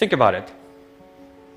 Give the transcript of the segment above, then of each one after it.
Think about it.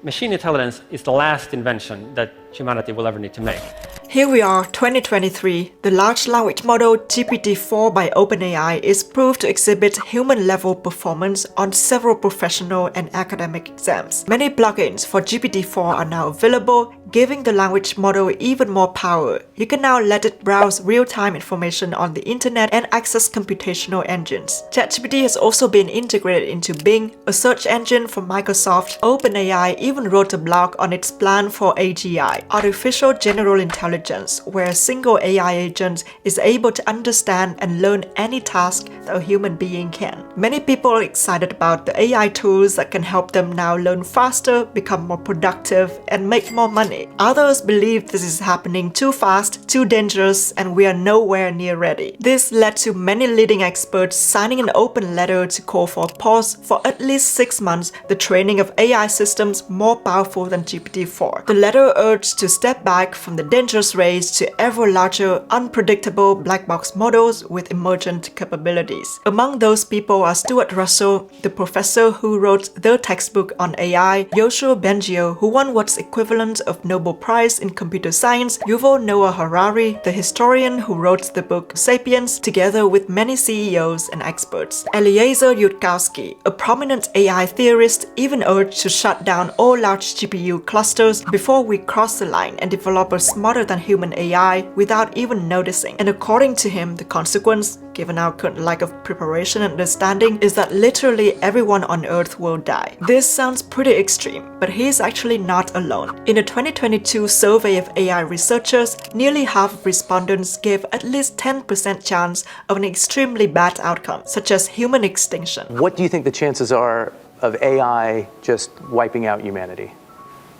Machine intelligence is the last invention that humanity will ever need to make. Here we are, 2023. The large language model GPT-4 by OpenAI is proved to exhibit human-level performance on several professional and academic exams. Many plugins for GPT-4 are now available, giving the language model even more power. You can now let it browse real-time information on the internet and access computational engines. ChatGPT has also been integrated into Bing, a search engine from Microsoft. OpenAI even wrote a blog on its plan for AGI, artificial general intelligence, where a single AI agent is able to understand and learn any task that a human being can. Many people are excited about the AI tools that can help them now learn faster, become more productive, and make more money. Others believe this is happening too fast, too dangerous, and we are nowhere near ready. This led to many leading experts signing an open letter to call for a pause for at least 6 months the training of AI systems more powerful than GPT-4. The letter urged to step back from the dangerous race to ever larger, unpredictable black box models with emergent capabilities. Among those people are Stuart Russell, the professor who wrote the textbook on AI, Yoshua Bengio, who won what's equivalent of Nobel Prize in computer science, Yuval Noah Harari, the historian who wrote the book Sapiens, together with many CEOs and experts. Eliezer Yudkowsky, a prominent AI theorist, even urged to shut down all large GPU clusters before we cross the line and develop a smarter than human AI without even noticing. And according to him, the consequence, given our current lack of preparation and understanding, is that literally everyone on Earth will die. This sounds pretty extreme, but he is actually not alone. In a 2022 survey of AI researchers, nearly half of respondents gave at least 10% chance of an extremely bad outcome, such as human extinction. What do you think the chances are of AI just wiping out humanity?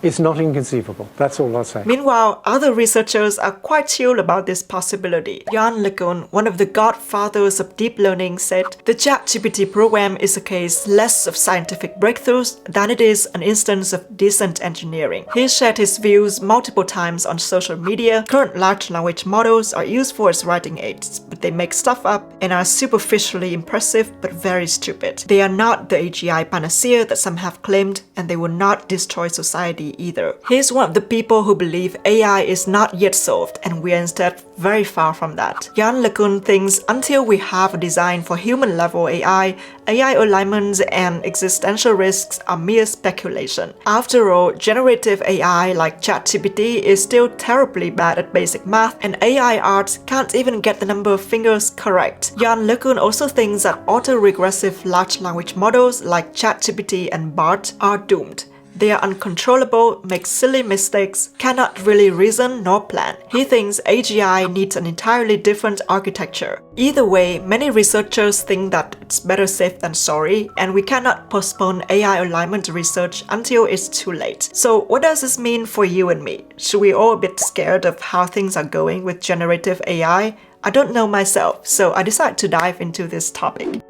It's not inconceivable. That's all I'll say. Meanwhile, other researchers are quite chill about this possibility. Yann LeCun, one of the godfathers of deep learning, said, "The ChatGPT program is a case less of scientific breakthroughs than it is an instance of decent engineering." He shared his views multiple times on social media. Current large language models are useful as writing aids, but they make stuff up and are superficially impressive but very stupid. They are not the AGI panacea that some have claimed, and they will not destroy society either. He's one of the people who believe AI is not yet solved, and we are instead very far from that. Yann LeCun thinks until we have a design for human-level AI, AI alignments and existential risks are mere speculation. After all, generative AI like ChatGPT is still terribly bad at basic math, and AI art can't even get the number of fingers correct. Yann LeCun also thinks that auto-regressive large language models like ChatGPT and BART are doomed. They are uncontrollable, make silly mistakes, cannot really reason nor plan. He thinks AGI needs an entirely different architecture. Either way, many researchers think that it's better safe than sorry, and we cannot postpone AI alignment research until it's too late. So what does this mean for you and me? Should we all be scared of how things are going with generative AI? I don't know myself, so I decided to dive into this topic.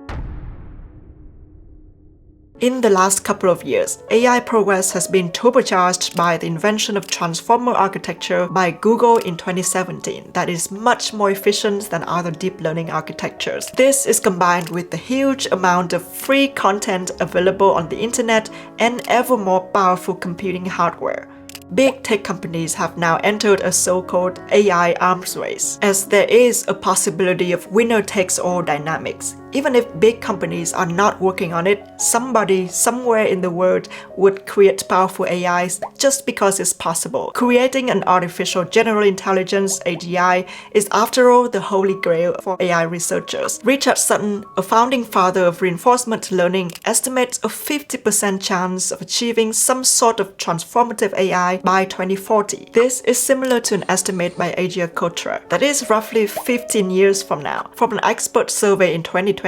In the last couple of years, AI progress has been turbocharged by the invention of transformer architecture by Google in 2017 that is much more efficient than other deep learning architectures. This is combined with the huge amount of free content available on the internet and ever more powerful computing hardware. Big tech companies have now entered a so-called AI arms race, as there is a possibility of winner-takes-all dynamics. Even if big companies are not working on it, somebody somewhere in the world would create powerful AIs just because it's possible. Creating an artificial general intelligence AGI is after all the holy grail for AI researchers. Richard Sutton, a founding father of reinforcement learning, estimates a 50% chance of achieving some sort of transformative AI by 2040. This is similar to an estimate by Ajia Kotra. That is roughly 15 years from now. From an expert survey in 2022,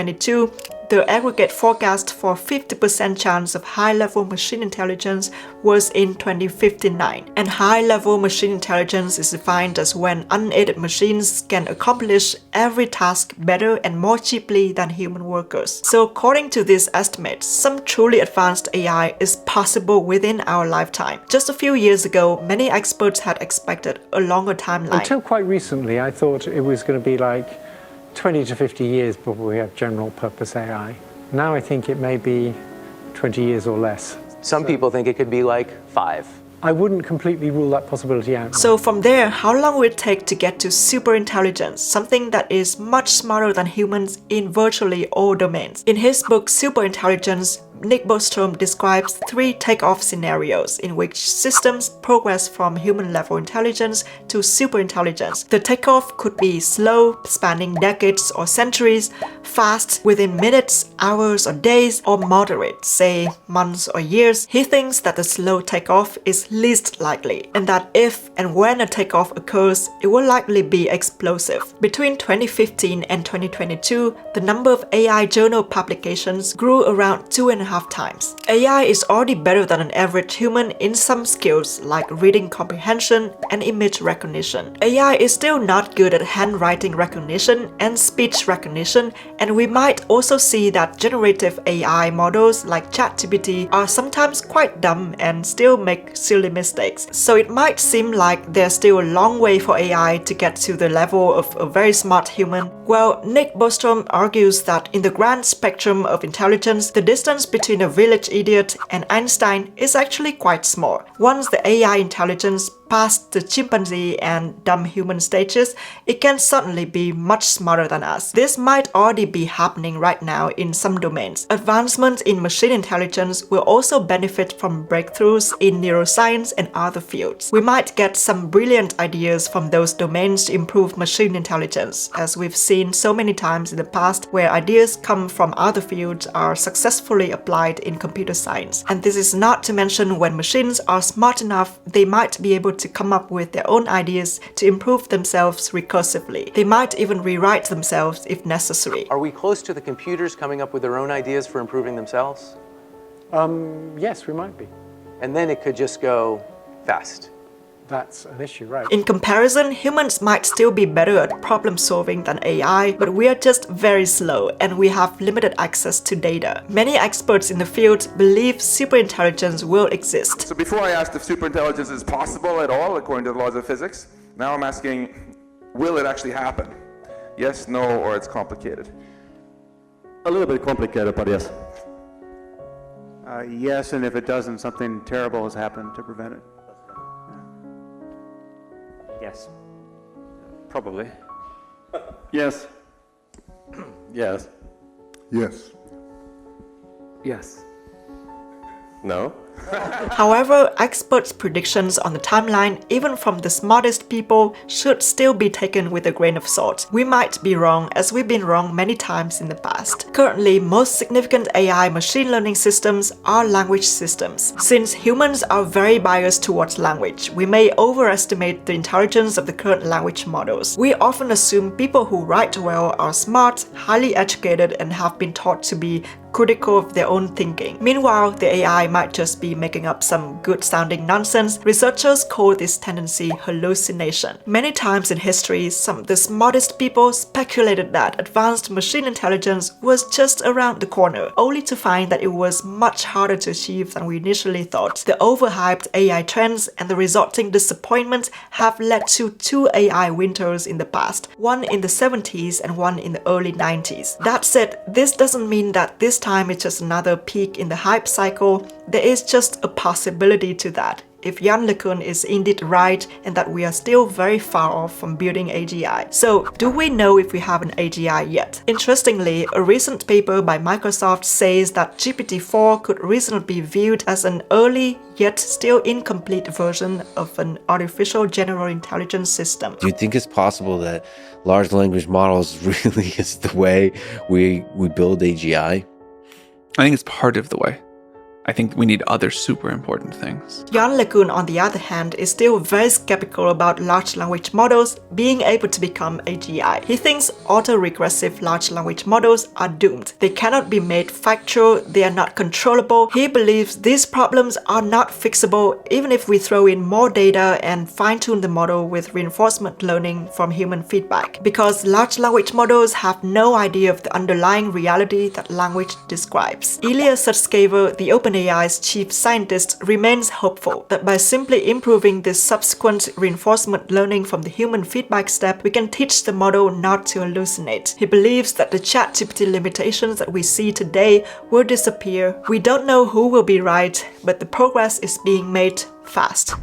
the aggregate forecast for 50% chance of high-level machine intelligence was in 2059. And high-level machine intelligence is defined as when unaided machines can accomplish every task better and more cheaply than human workers. So according to these estimates, some truly advanced AI is possible within our lifetime. Just a few years ago, many experts had expected a longer timeline. Until quite recently, I thought it was going to be like 20 to 50 years before we have general purpose AI. Now I think it may be 20 years or less. Some people think it could be like 5. I wouldn't completely rule that possibility out. So from there, how long will it take to get to superintelligence, something that is much smarter than humans in virtually all domains? In his book Superintelligence, Nick Bostrom describes 3 takeoff scenarios in which systems progress from human-level intelligence to superintelligence. The takeoff could be slow, spanning decades or centuries, fast, within minutes, hours or days, or moderate, say months or years. He thinks that the slow takeoff is least likely, and that if and when a takeoff occurs, it will likely be explosive. Between 2015 and 2022, the number of AI journal publications grew around 2.5 times. AI is already better than an average human in some skills like reading comprehension and image recognition. AI is still not good at handwriting recognition and speech recognition, and we might also see that generative AI models like ChatGPT are sometimes quite dumb and still make silly mistakes. So it might seem like there's still a long way for AI to get to the level of a very smart human. Well, Nick Bostrom argues that in the grand spectrum of intelligence, the distance between a village idiot and Einstein is actually quite small. Once the AI intelligence past the chimpanzee and dumb human stages, it can suddenly be much smarter than us. This might already be happening right now in some domains. Advancements in machine intelligence will also benefit from breakthroughs in neuroscience and other fields. We might get some brilliant ideas from those domains to improve machine intelligence, as we've seen so many times in the past where ideas come from other fields are successfully applied in computer science. And this is not to mention when machines are smart enough, they might be able to come up with their own ideas to improve themselves recursively. They might even rewrite themselves if necessary. Are we close to the computers coming up with their own ideas for improving themselves? Yes, we might be. And then it could just go fast. That's an issue, right? In comparison, humans might still be better at problem solving than AI, but we are just very slow and we have limited access to data. Many experts in the field believe superintelligence will exist. So before I asked if superintelligence is possible at all according to the laws of physics, now I'm asking, will it actually happen? Yes, no, or it's complicated? A little bit complicated, but yes. Yes, and if it doesn't, something terrible has happened to prevent it. Yes. Probably. Yes. Yes. Yes. Yes. No. However, experts' predictions on the timeline, even from the smartest people, should still be taken with a grain of salt. We might be wrong, as we've been wrong many times in the past. Currently, most significant AI machine learning systems are language systems. Since humans are very biased towards language, we may overestimate the intelligence of the current language models. We often assume people who write well are smart, highly educated, and have been taught to be critical of their own thinking. Meanwhile, the AI might just be making up some good-sounding nonsense. Researchers call this tendency hallucination. Many times in history, some of the smartest people speculated that advanced machine intelligence was just around the corner, only to find that it was much harder to achieve than we initially thought. The overhyped AI trends and the resulting disappointment have led to 2 AI winters in the past, one in the 70s and one in the early 90s. That said, this doesn't mean that this time it's just another peak in the hype cycle. There is just a possibility to that, if Jan LeCun is indeed right and that we are still very far off from building AGI. So, do we know if we have an AGI yet? Interestingly, a recent paper by Microsoft says that GPT-4 could reasonably be viewed as an early yet still incomplete version of an artificial general intelligence system. Do you think it's possible that large language models really is the way we build AGI? I think it's part of the way. I think we need other super important things. Jan LeCun, on the other hand, is still very skeptical about large language models being able to become AGI. He thinks autoregressive large language models are doomed. They cannot be made factual, they are not controllable. He believes these problems are not fixable even if we throw in more data and fine-tune the model with reinforcement learning from human feedback. Because large language models have no idea of the underlying reality that language describes. Ilya Sutskever, the OpenAI OpenAI's chief scientist remains hopeful that by simply improving this subsequent reinforcement learning from the human feedback step, we can teach the model not to hallucinate. He believes that the ChatGPT limitations that we see today will disappear. We don't know who will be right, but the progress is being made fast.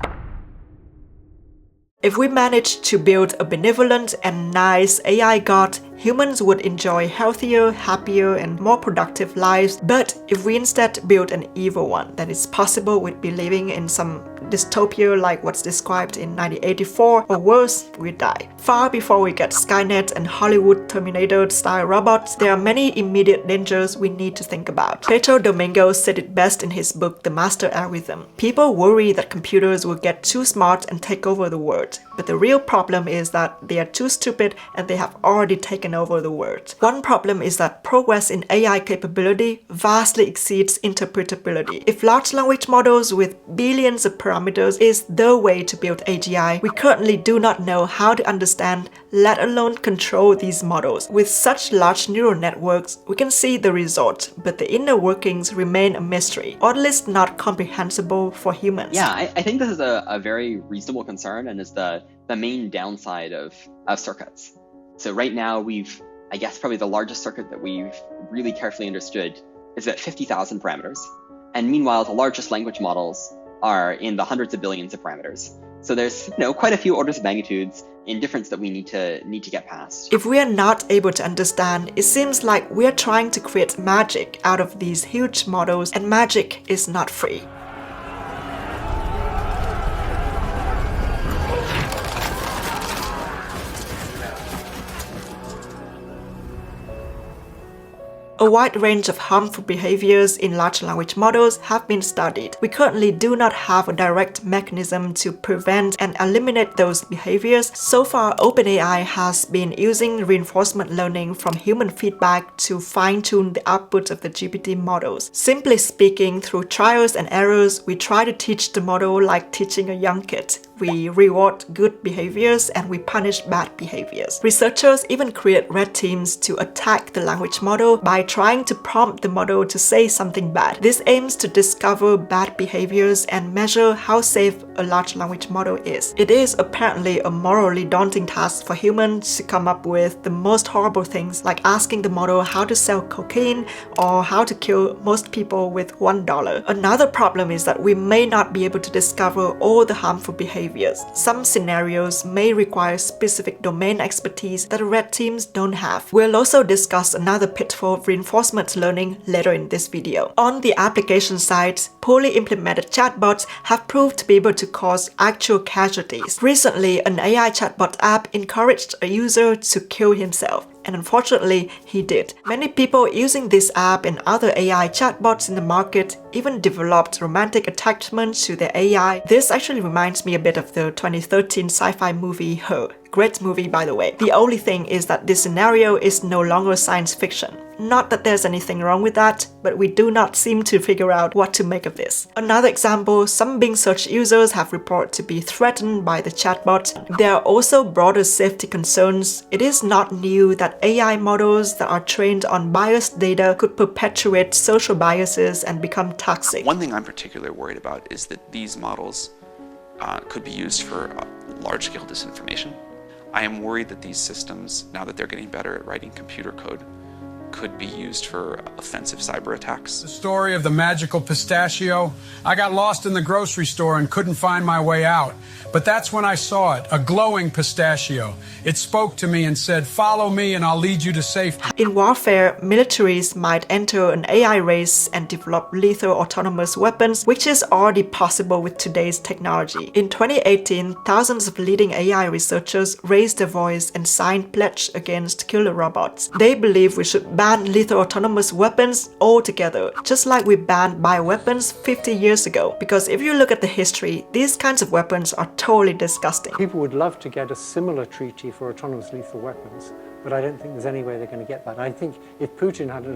If we manage to build a benevolent and nice AI god, humans would enjoy healthier, happier, and more productive lives. But if we instead build an evil one, then it's possible we'd be living in some dystopia like what's described in 1984, or worse, we die. Far before we get Skynet and Hollywood Terminator-style robots, there are many immediate dangers we need to think about. Pedro Domingo said it best in his book The Master Algorithm. People worry that computers will get too smart and take over the world. But the real problem is that they are too stupid and they have already taken over the world. One problem is that progress in AI capability vastly exceeds interpretability. If large language models with billions of parameters is the way to build AGI, we currently do not know how to understand, let alone control these models. With such large neural networks, we can see the result, but the inner workings remain a mystery, or at least not comprehensible for humans. Yeah, I think this is a very reasonable concern, and is the main downside of circuits. So right now I guess probably the largest circuit that we've really carefully understood is at 50,000 parameters. And meanwhile, the largest language models are in the hundreds of billions of parameters. So there's quite a few orders of magnitudes in difference that we need to get past. If we are not able to understand, it seems like we are trying to create magic out of these huge models, and magic is not free. A wide range of harmful behaviors in large language models have been studied. We currently do not have a direct mechanism to prevent and eliminate those behaviors. So far, OpenAI has been using reinforcement learning from human feedback to fine-tune the output of the GPT models. Simply speaking, through trials and errors, we try to teach the model like teaching a young kid. We reward good behaviors and we punish bad behaviors. Researchers even create red teams to attack the language model by trying to prompt the model to say something bad. This aims to discover bad behaviors and measure how safe a large language model is. It is apparently a morally daunting task for humans to come up with the most horrible things, like asking the model how to sell cocaine or how to kill most people with $1. Another problem is that we may not be able to discover all the harmful behaviors. Some scenarios may require specific domain expertise that red teams don't have. We'll also discuss another pitfall of reinforcement learning later in this video. On the application side, poorly implemented chatbots have proved to be able to cause actual casualties. Recently, an AI chatbot app encouraged a user to kill himself. And unfortunately, he did. Many people using this app and other AI chatbots in the market even developed romantic attachments to their AI. This actually reminds me a bit of the 2013 sci-fi movie Her. Great movie, by the way. The only thing is that this scenario is no longer science fiction. Not that there's anything wrong with that, but we do not seem to figure out what to make of this. Another example, some Bing search users have reported to be threatened by the chatbot. There are also broader safety concerns. It is not new that AI models that are trained on biased data could perpetuate social biases and become toxic. One thing I'm particularly worried about is that these models could be used for large-scale disinformation. I am worried that these systems, now that they're getting better at writing computer code, could be used for offensive cyber attacks. The story of the magical pistachio. I got lost in the grocery store and couldn't find my way out. But that's when I saw it, a glowing pistachio. It spoke to me and said, "Follow me and I'll lead you to safety." In warfare, militaries might enter an AI race and develop lethal autonomous weapons, which is already possible with today's technology. In 2018, thousands of leading AI researchers raised their voice and signed pledge against killer robots. They believe we should ban lethal autonomous weapons altogether, just like we banned bioweapons 50 years ago. Because if you look at the history, these kinds of weapons are totally disgusting. People would love to get a similar treaty for autonomous lethal weapons, but I don't think there's any way they're going to get that. I think if Putin had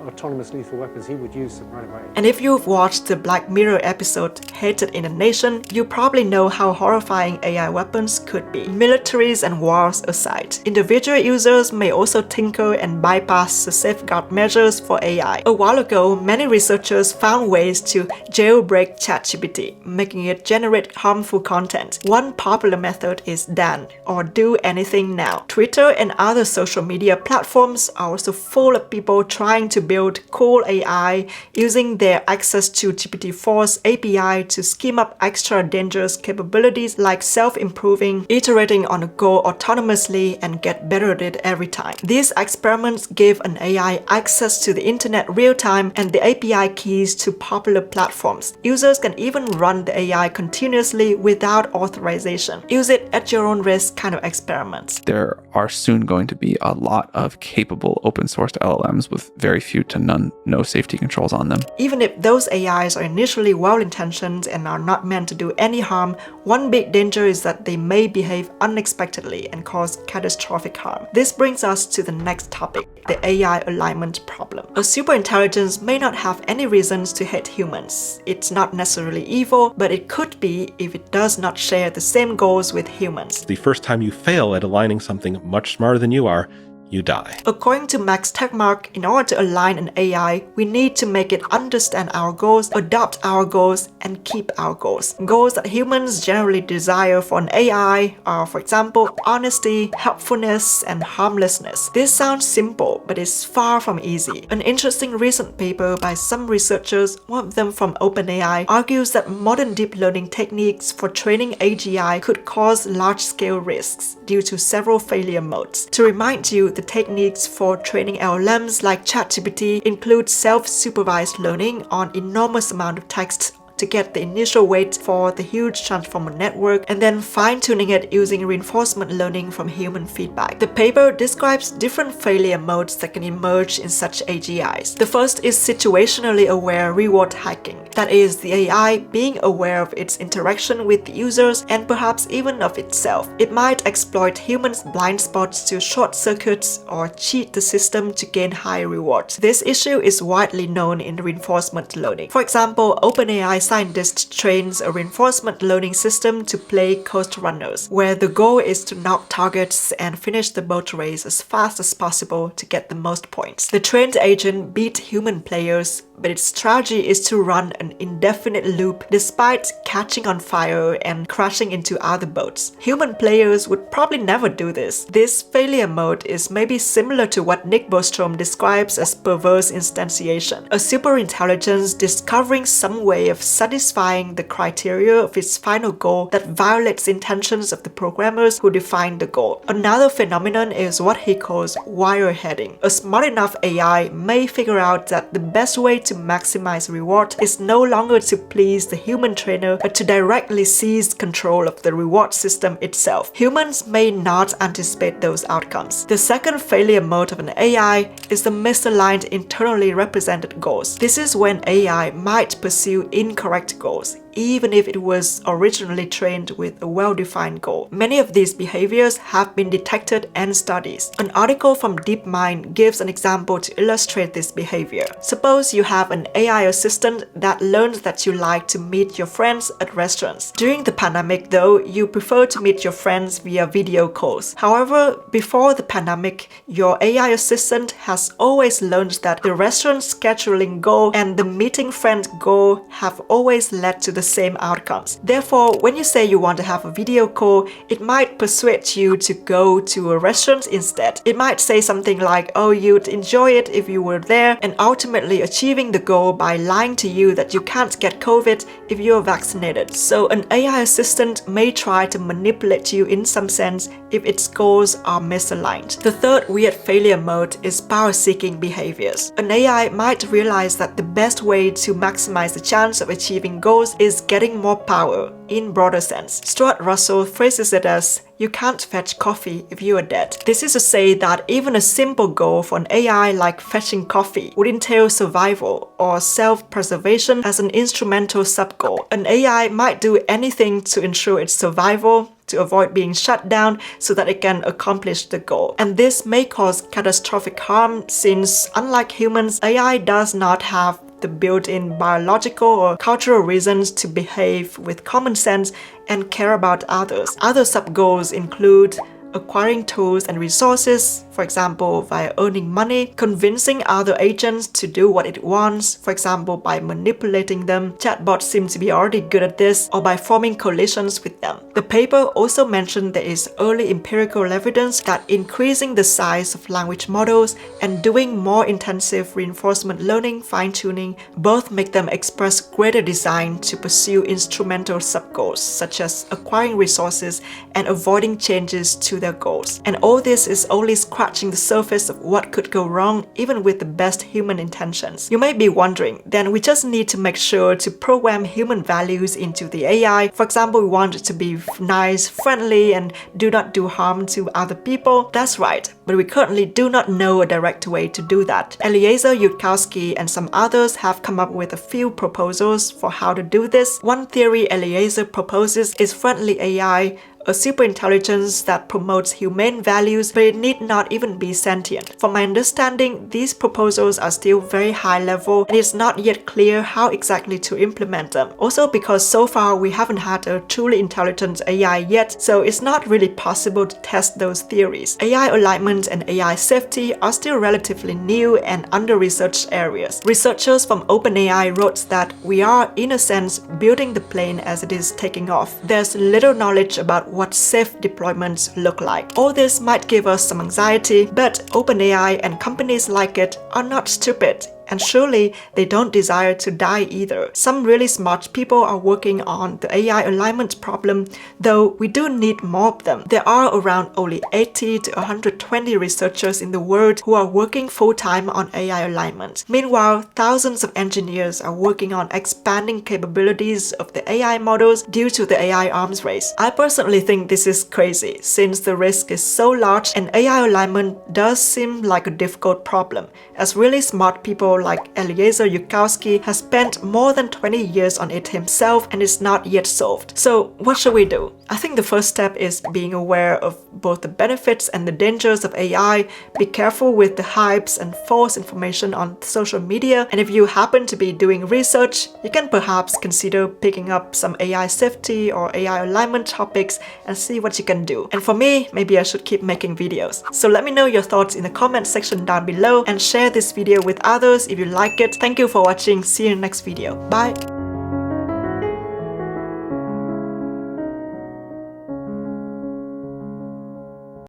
autonomous lethal weapons, he would use them right away. And if you've watched the Black Mirror episode Hated in a Nation, you probably know how horrifying AI weapons could be. Militaries and wars aside, individual users may also tinker and bypass the safeguard measures for AI. A while ago, many researchers found ways to jailbreak ChatGPT, making it generate harmful content. One popular method is DAN, or Do Anything Now. Twitter and other social media platforms are also full of people trying to build cool AI using their access to GPT-4's API to skim up extra dangerous capabilities like self-improving, iterating on a goal autonomously, and get better at it every time. These experiments give an AI access to the internet real-time and the API keys to popular platforms. Users can even run the AI continuously without authorization. Use it at your own risk kind of experiments. There are soon going to be a lot of capable open source LLMs with very few to no safety controls on them. Even if those AIs are initially well-intentioned and are not meant to do any harm, one big danger is that they may behave unexpectedly and cause catastrophic harm. This brings us to the next topic, the AI alignment problem. A superintelligence may not have any reasons to hate humans. It's not necessarily evil, but it could be if it does not share the same goals with humans. The first time you fail at aligning something much smarter than you are, you die. According to Max Tegmark, in order to align an AI, we need to make it understand our goals, adopt our goals, and keep our goals. Goals that humans generally desire for an AI are, for example, honesty, helpfulness, and harmlessness. This sounds simple, but it's far from easy. An interesting recent paper by some researchers, one of them from OpenAI, argues that modern deep learning techniques for training AGI could cause large-scale risks due to several failure modes. To remind you, the techniques for training LLMs like ChatGPT include self-supervised learning on enormous amount of text to get the initial weight for the huge transformer network, and then fine-tuning it using reinforcement learning from human feedback. The paper describes different failure modes that can emerge in such AGIs. The first is situationally aware reward hacking. That is, the AI being aware of its interaction with the users and perhaps even of itself. It might exploit humans' blind spots to short circuits or cheat the system to gain high rewards. This issue is widely known in reinforcement learning. For example, OpenAI scientist trains a reinforcement learning system to play Coast Runners, where the goal is to knock targets and finish the boat race as fast as possible to get the most points. The trained agent beat human players, but its strategy is to run an indefinite loop despite catching on fire and crashing into other boats. Human players would probably never do this. This failure mode is maybe similar to what Nick Bostrom describes as perverse instantiation, a superintelligence discovering some way of satisfying the criteria of its final goal that violates the intentions of the programmers who defined the goal. Another phenomenon is what he calls wireheading. A smart enough AI may figure out that the best way to maximize reward is no longer to please the human trainer, but to directly seize control of the reward system itself. Humans may not anticipate those outcomes. The second failure mode of an AI is the misaligned internally represented goals. This is when AI might pursue incorrect goals, even if it was originally trained with a well-defined goal. Many of these behaviors have been detected and studied. An article from DeepMind gives an example to illustrate this behavior. Suppose you have an AI assistant that learns that you like to meet your friends at restaurants. During the pandemic though, you prefer to meet your friends via video calls. However, before the pandemic, your AI assistant has always learned that the restaurant scheduling goal and the meeting friend goal have always led to the same outcomes. Therefore, when you say you want to have a video call, it might persuade you to go to a restaurant instead. It might say something like, oh, you'd enjoy it if you were there, and ultimately achieving the goal by lying to you that you can't get COVID if you're vaccinated. So an AI assistant may try to manipulate you in some sense if its goals are misaligned. The third weird failure mode is power-seeking behaviors. An AI might realize that the best way to maximize the chance of achieving goals is getting more power, in broader sense. Stuart Russell phrases it as, you can't fetch coffee if you are dead. This is to say that even a simple goal for an AI like fetching coffee would entail survival or self-preservation as an instrumental sub-goal. An AI might do anything to ensure its survival, to avoid being shut down so that it can accomplish the goal. And this may cause catastrophic harm since, unlike humans, AI does not have the built-in biological or cultural reasons to behave with common sense and care about others. Other sub-goals include acquiring tools and resources, for example, via earning money, convincing other agents to do what it wants, for example, by manipulating them. Chatbots seem to be already good at this, or by forming coalitions with them. The paper also mentioned there is early empirical evidence that increasing the size of language models and doing more intensive reinforcement learning, fine-tuning, both make them express greater design to pursue instrumental sub-goals, such as acquiring resources and avoiding changes to their goals. And all this is only scratching the surface of what could go wrong even with the best human intentions. You may be wondering, then we just need to make sure to program human values into the AI. For example, we want it to be nice, friendly, and do not do harm to other people. That's right, but we currently do not know a direct way to do that. Eliezer Yudkowsky and some others have come up with a few proposals for how to do this. One theory Eliezer proposes is friendly AI, a superintelligence that promotes humane values, but it need not even be sentient. From my understanding, these proposals are still very high level and it's not yet clear how exactly to implement them. Also because so far we haven't had a truly intelligent AI yet, so it's not really possible to test those theories. AI alignment and AI safety are still relatively new and under-researched areas. Researchers from OpenAI wrote that we are, in a sense, building the plane as it is taking off. There's little knowledge about what safe deployments look like. All this might give us some anxiety, but OpenAI and companies like it are not stupid. And surely they don't desire to die either. Some really smart people are working on the AI alignment problem, though we do need more of them. There are around only 80 to 120 researchers in the world who are working full-time on AI alignment. Meanwhile, thousands of engineers are working on expanding capabilities of the AI models due to the AI arms race. I personally think this is crazy, since the risk is so large and AI alignment does seem like a difficult problem, as really smart people like Eliezer Yudkowsky has spent more than 20 years on it himself and is not yet solved. So what should we do? I think the first step is being aware of both the benefits and the dangers of AI. Be careful with the hypes and false information on social media, and if you happen to be doing research, you can perhaps consider picking up some AI safety or AI alignment topics and see what you can do. And for me, maybe I should keep making videos. So let me know your thoughts in the comment section down below and share this video with others if you like it. Thank you for watching. See you in the next video. Bye!